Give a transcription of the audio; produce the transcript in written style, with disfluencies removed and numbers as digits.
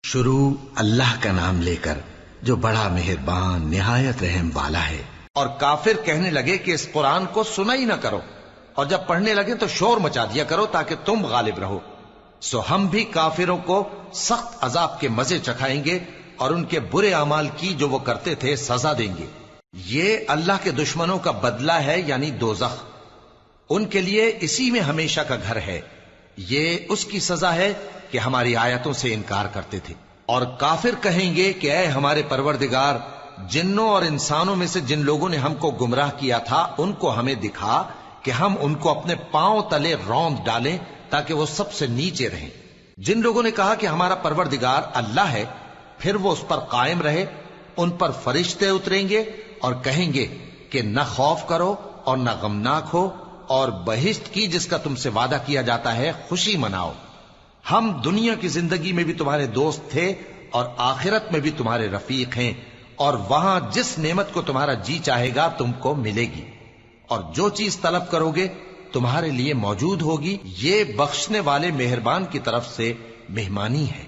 شروع اللہ کا نام لے کر جو بڑا مہربان نہایت رحم والا ہے۔ اور کافر کہنے لگے کہ اس قرآن کو سنا ہی نہ کرو، اور جب پڑھنے لگے تو شور مچا دیا کرو تاکہ تم غالب رہو۔ سو ہم بھی کافروں کو سخت عذاب کے مزے چکھائیں گے اور ان کے برے اعمال کی جو وہ کرتے تھے سزا دیں گے۔ یہ اللہ کے دشمنوں کا بدلہ ہے، یعنی دوزخ، ان کے لیے اسی میں ہمیشہ کا گھر ہے۔ یہ اس کی سزا ہے کہ ہماری آیتوں سے انکار کرتے تھے۔ اور کافر کہیں گے کہ اے ہمارے پروردگار، جنوں اور انسانوں میں سے جن لوگوں نے ہم کو گمراہ کیا تھا ان کو ہمیں دکھا کہ ہم ان کو اپنے پاؤں تلے روند ڈالیں تاکہ وہ سب سے نیچے رہیں۔ جن لوگوں نے کہا کہ ہمارا پروردگار اللہ ہے، پھر وہ اس پر قائم رہے، ان پر فرشتے اتریں گے اور کہیں گے کہ نہ خوف کرو اور نہ غمناک ہو، اور بہشت کی جس کا تم سے وعدہ کیا جاتا ہے خوشی مناؤ۔ ہم دنیا کی زندگی میں بھی تمہارے دوست تھے اور آخرت میں بھی تمہارے رفیق ہیں، اور وہاں جس نعمت کو تمہارا جی چاہے گا تم کو ملے گی، اور جو چیز طلب کرو گے تمہارے لیے موجود ہوگی۔ یہ بخشنے والے مہربان کی طرف سے مہمانی ہے۔